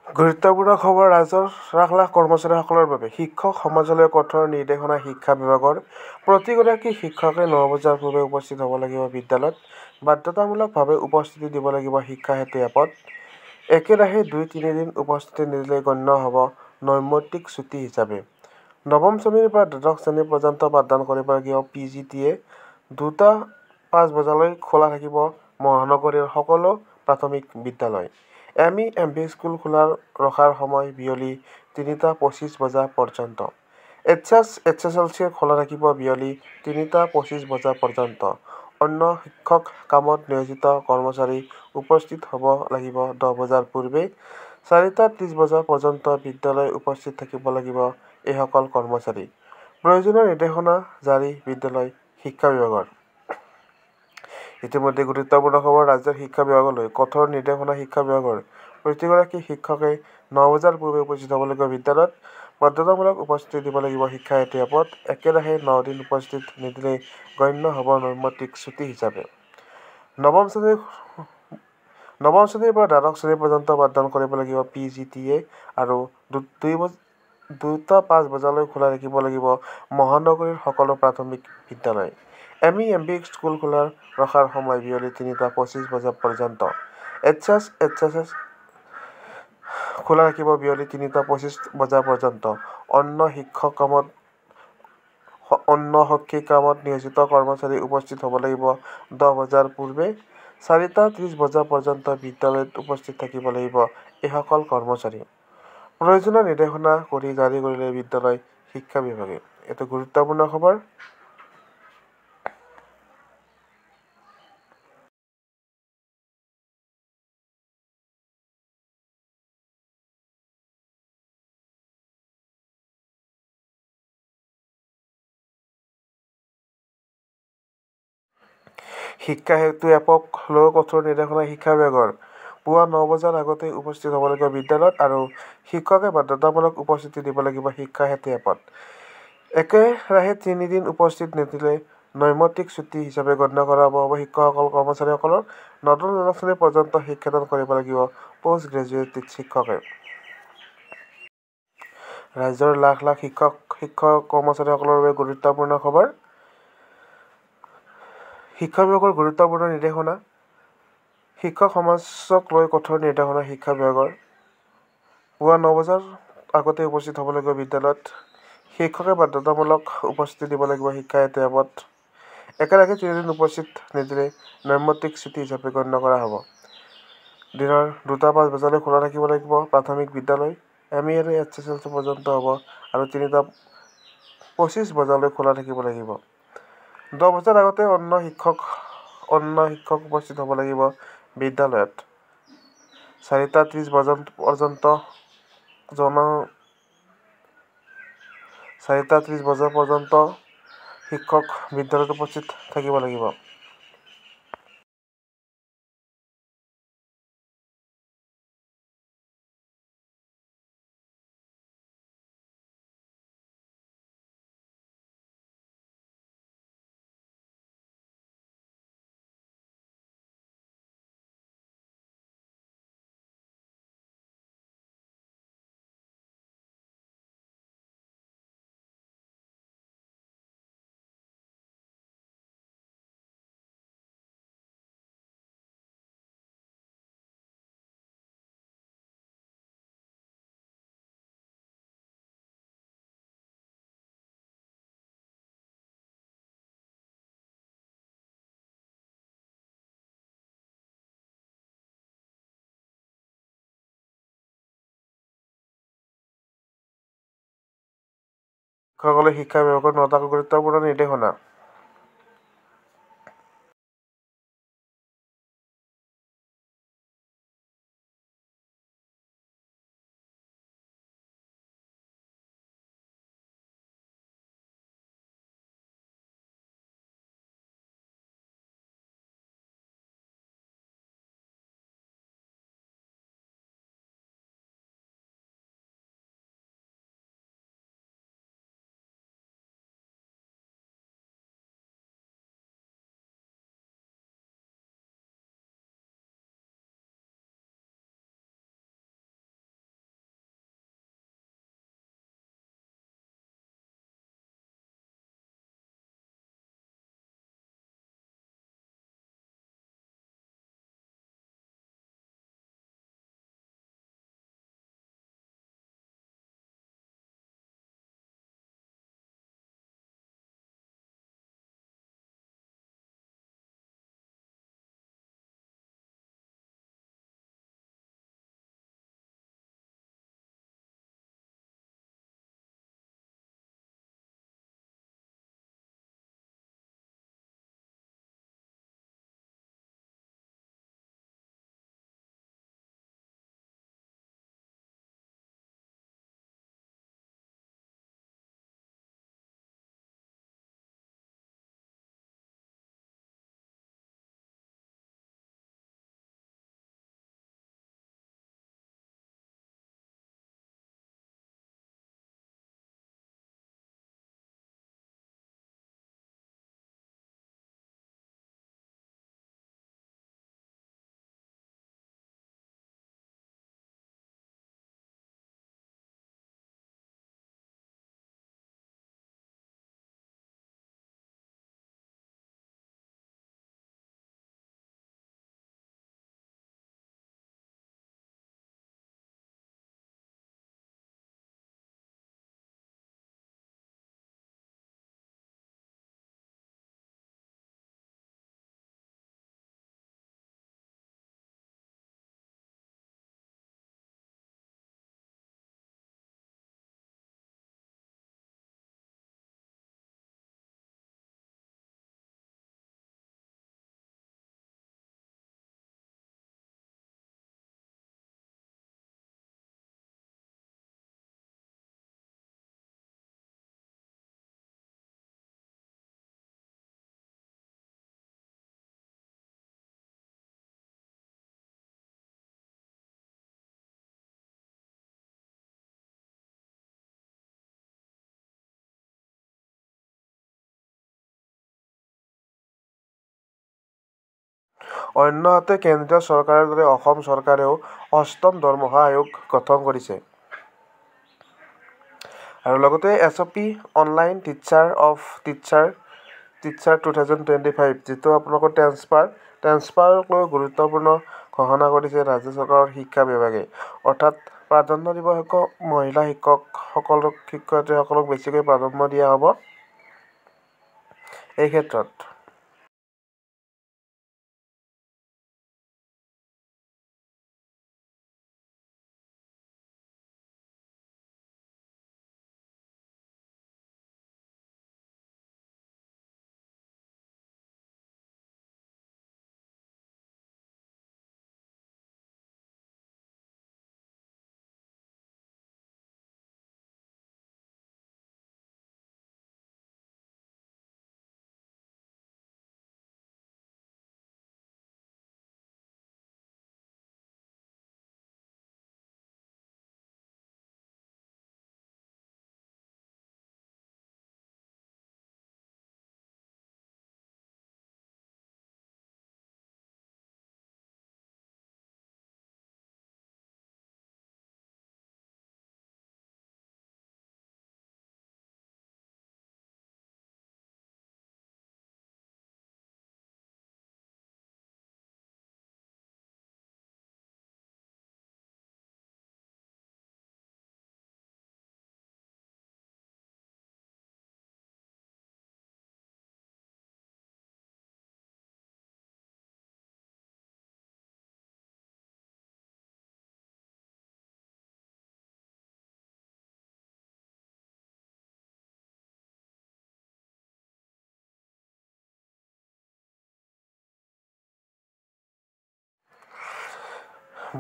গুৰুত্বপূৰ্ণ খবৰ ৰাজ্যৰ লাখ লাখ কৰ্মচাৰীসকলৰ বাবে শিক্ষক সমাজলৈ কঠোৰ নিৰ্দেশনা শিক্ষা বিভাগৰ প্ৰতিগৰাকী শিক্ষকে ৯ বজাৰ পূৰ্বে উপস্থিত হ'ব লাগিব বিদ্যালয়ত বাধ্যতামূলকভাৱে উপস্থিতি দিব লাগিব শিক্ষা সেতু এপত একেৰাহে ২-৩ দিন উপস্থিতি নিদিলে গণ্য হ'ব নৈমিত্তিক ছুটী হিচাপে নৱম শ্ৰেণীৰ পৰা দ্বাদশ শ্ৰেণী পৰ্যন্ত পাঠদান কৰিব লাগিব PGTয়ে ২টা ৫ বজালৈ খোলা থাকিব মহানগৰীৰ সকলো প্ৰাথমিক বিদ্যালয় ME/MV স্কুল খোলা ৰখাৰ সময় বিয়লি ৩টা ২৫ বজা পৰ্যন্ত HSLC খোলা থাকিব বিয়লি ৩টা ২৫ বজা পৰ্যন্ত অন্য শিক্ষক কামত নিয়োজিত কৰ্মচাৰী উপস্থিত হ'ব লাগিব ১০ বজাৰ পূৰ্বে ৪টা ৩০ বজা পৰ্যন্ত বিদ্যালয় উপস্থিত থাকিব লাগিব এইসকল কৰ্মচাৰী প্ৰয়োজনীয় নিৰ্দেশনা জাৰি বিদ্যালয় শিক্ষা বিভাগৰ ইতিমধ্যে গুৰুত্বপূৰ্ণ খবৰ ৰাজ্যৰ শিক্ষা বিভাগলৈ কঠোৰ নিৰ্দেশনা শিক্ষা বিভাগৰ প্ৰতিগৰাকী শিক্ষকে ৯ বজাৰ পূৰ্বে উপস্থিত হ'ব লাগিব বিদ্যালয়ত বাধ্যতামূলক উপস্থিতি দিব লাগিব শিক্ষা সেতু এপত একেৰাহে ৯ দিন উপস্থিত নিদিলে গণ্য হ'ব নৈমিত্তিক ছুটী হিচাপে নৱম শ্ৰেণীৰ পৰা দ্বাদশ শ্ৰেণী পৰ্যন্ত পাঠদান কৰিব লাগিব PGTয়ে আৰু ২টা ৫ বজালৈ খোলা থাকিব লাগিব মহানগৰীৰ সকলো প্ৰাথমিক বিদ্যালয় ME/MV স্কুল খোলা ৰখাৰ সময় বিয়লি ৩টা ২৫ বজা পৰ্যন্ত HSLC খোলা থাকিব বিয়লি ৩টা ২৫ বজা পৰ্যন্ত অন্য শৈক্ষিক কামত নিয়োজিত কৰ্মচাৰী উপস্থিত হ'ব লাগিব ১০ বজাৰ পূৰ্বে ৪টা ৩০ বজা পৰ্যন্ত বিদ্যালয়ত উপস্থিত থাকিব লাগিব এইসকল কৰ্মচাৰী প্ৰয়োজনীয় নিৰ্দেশনা জাৰি কৰিলে বিদ্যালয় শিক্ষা বিভাগে এইটো গুৰুত্বপূৰ্ণ খবৰ শিক্ষা সেতু এপক লৈ কঠোৰ নিৰ্দেশনা শিক্ষা বিভাগৰ পুৱা ৯ বজাৰ আগতেই উপস্থিত হ'ব লাগিব বিদ্যালয়ত আৰু শিক্ষকে বাধ্যতামূলক উপস্থিতি দিব লাগিব শিক্ষা সেতু এপত একেৰাহে ৩ দিন উপস্থিত নিদিলে নৈমিত্তিক ছুটী হিচাপে গণ্য কৰা হ'ব শিক্ষকসকল কৰ্মচাৰীসকলৰ নৱম দ্বাদশ শ্ৰেণী পৰ্যন্ত শিক্ষাদান কৰিব লাগিব পোষ্ট গ্ৰেজুৱেট শিক্ষকে ৰাজ্যৰ লাখ লাখ শিক্ষক কৰ্মচাৰীসকলৰ বাবে গুৰুত্বপূৰ্ণ খবৰ শিক্ষা বিভাগৰ গুৰুত্বপূৰ্ণ নিৰ্দেশনা শিক্ষক সমাজক লৈ কঠোৰ নিৰ্দেশনা শিক্ষা বিভাগৰ পুৱা ৯ বজাৰ আগতেই উপস্থিত হ'ব লাগিব বিদ্যালয়ত শিক্ষকে বাধ্যতামূলক উপস্থিতি দিব লাগিব শিক্ষা সেতু এপত একেৰাহে ৩ দিন উপস্থিত নিদিলে নৈমিত্তিক ছুটী হিচাপে গণ্য কৰা হ'ব দিনৰ ২টা ৫ বজালৈ খোলা থাকিব লাগিব প্ৰাথমিক বিদ্যালয় ME আৰু HSLC পৰ্যন্ত হ'ব আৰু ৩টা ২৫ বজালৈ খোলা থাকিব লাগিব ১০ বজাৰ আগতে অন্য শিক্ষক উপস্থিত হ'ব লাগিব বিদ্যালয়ত ৪টা ৩০ বজা পৰ্যন্ত শিক্ষক বিদ্যালয়ত উপস্থিত থাকিব লাগিব। শিক্ষকসকলে শিক্ষা বিভাগৰ ৯টা গুৰুত্বপূৰ্ণ নিৰ্দেশনা অন্যহাতে কেন্দ্ৰীয় চৰকাৰৰ দৰে অসম চৰকাৰেও ৮ম দৰমহা আয়োগ গঠন কৰিছে। আৰু লগতে SOP অনলাইন টিচাৰ 2025 যিটো আপোনালোকৰ ট্ৰেন্সফাৰক লৈ গুৰুত্বপূৰ্ণ ঘোষণা কৰিছে ৰাজ্য চৰকাৰৰ শিক্ষা বিভাগে। অৰ্থাৎ প্ৰাধান্য দিব মহিলা শিক্ষয়িত্ৰীসকলক বেছিকৈ প্ৰাধান্য দিয়া হ'ব এই ক্ষেত্ৰত।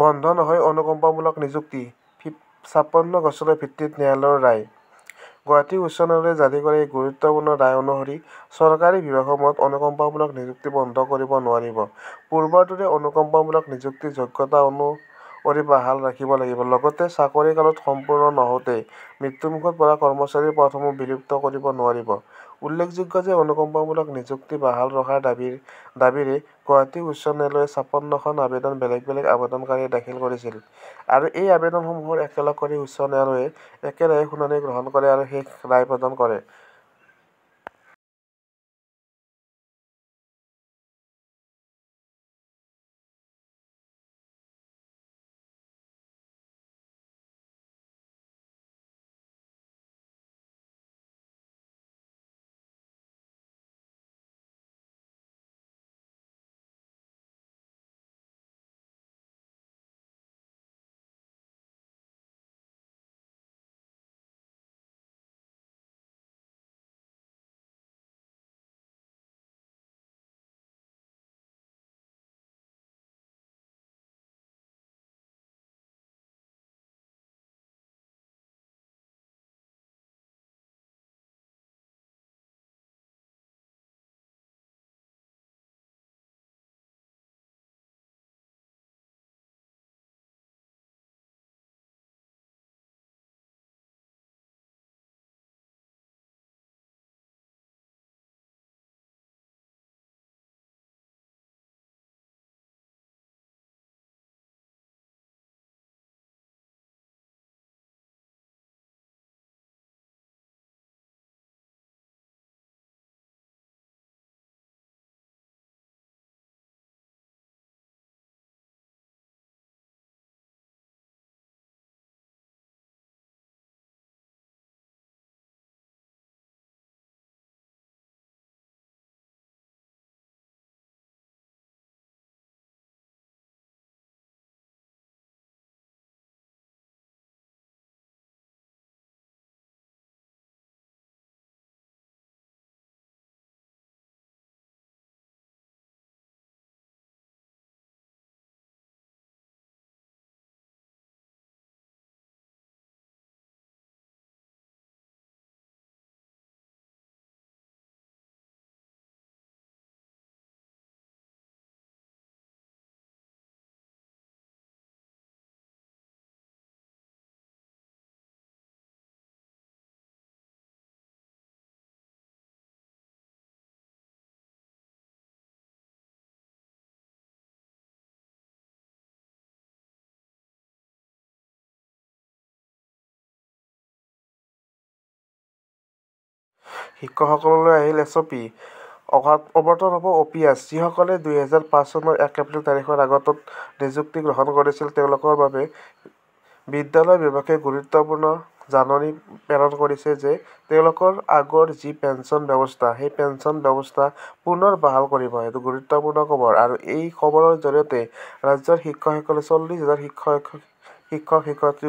বন্ধ নহয় অনুকম্পামূলক নিযুক্তি ৫৬ গোচৰৰ ভিত্তিত ন্যায়ালয়ৰ ৰায়। গুৱাহাটী উচ্চ ন্যায়ালয়ে জাৰি কৰা এই গুৰুত্বপূৰ্ণ ৰায় অনুসৰি চৰকাৰী বিভাগসমূহত অনুকম্পামূলক নিযুক্তি বন্ধ কৰিব নোৱাৰিব। পূৰ্বৰ দৰে অনুকম্পামূলক নিযুক্তিৰ যোগ্যতা অনুসৰি বাহাল ৰাখিব লাগিব। লগতে চাকৰি কালত সম্পূৰ্ণ নহওঁতেই মৃত্যুমুখত পৰা কৰ্মচাৰীৰ পদসমূহ বিলুপ্ত কৰিব নোৱাৰিব। উল্লেখযোগ্য যে অনুকম্পামূলক নিযুক্তি বাহাল ৰখাৰ দাবীৰে গুৱাহাটী উচ্চ ন্যায়ালয়ে ৫৬খন আবেদন বেলেগ বেলেগ আবেদনকাৰীয়ে দাখিল কৰিছিল। আৰু এই আবেদনসমূহৰ একেলগ কৰি উচ্চ ন্যায়ালয়ে একেৰাহে শুনানি গ্ৰহণ কৰে আৰু শেষ ৰায় প্ৰদান কৰে। শিক্ষকসকললৈ আহিল এছঅপি, অৱৰ্তন হ'ব অপিএছ। যিসকলে 2005 চনৰ 1 এপ্ৰিল তাৰিখৰ আগতত নিযুক্তি গ্ৰহণ কৰিছিল, তেওঁলোকৰ বাবে বিদ্যালয় বিভাগে গুৰুত্বপূৰ্ণ জাননী প্ৰেৰণ কৰিছে যে তেওঁলোকৰ আগৰ যি পেন্সন ব্যৱস্থা, সেই পেন্সন ব্যৱস্থা পুনৰ বাহাল কৰিব। এইটো গুৰুত্বপূৰ্ণ খবৰ। আৰু এই খবৰৰ জৰিয়তে ৰাজ্যৰ শিক্ষকসকলে 40,000 শিক্ষক-শিক্ষয়িত্ৰী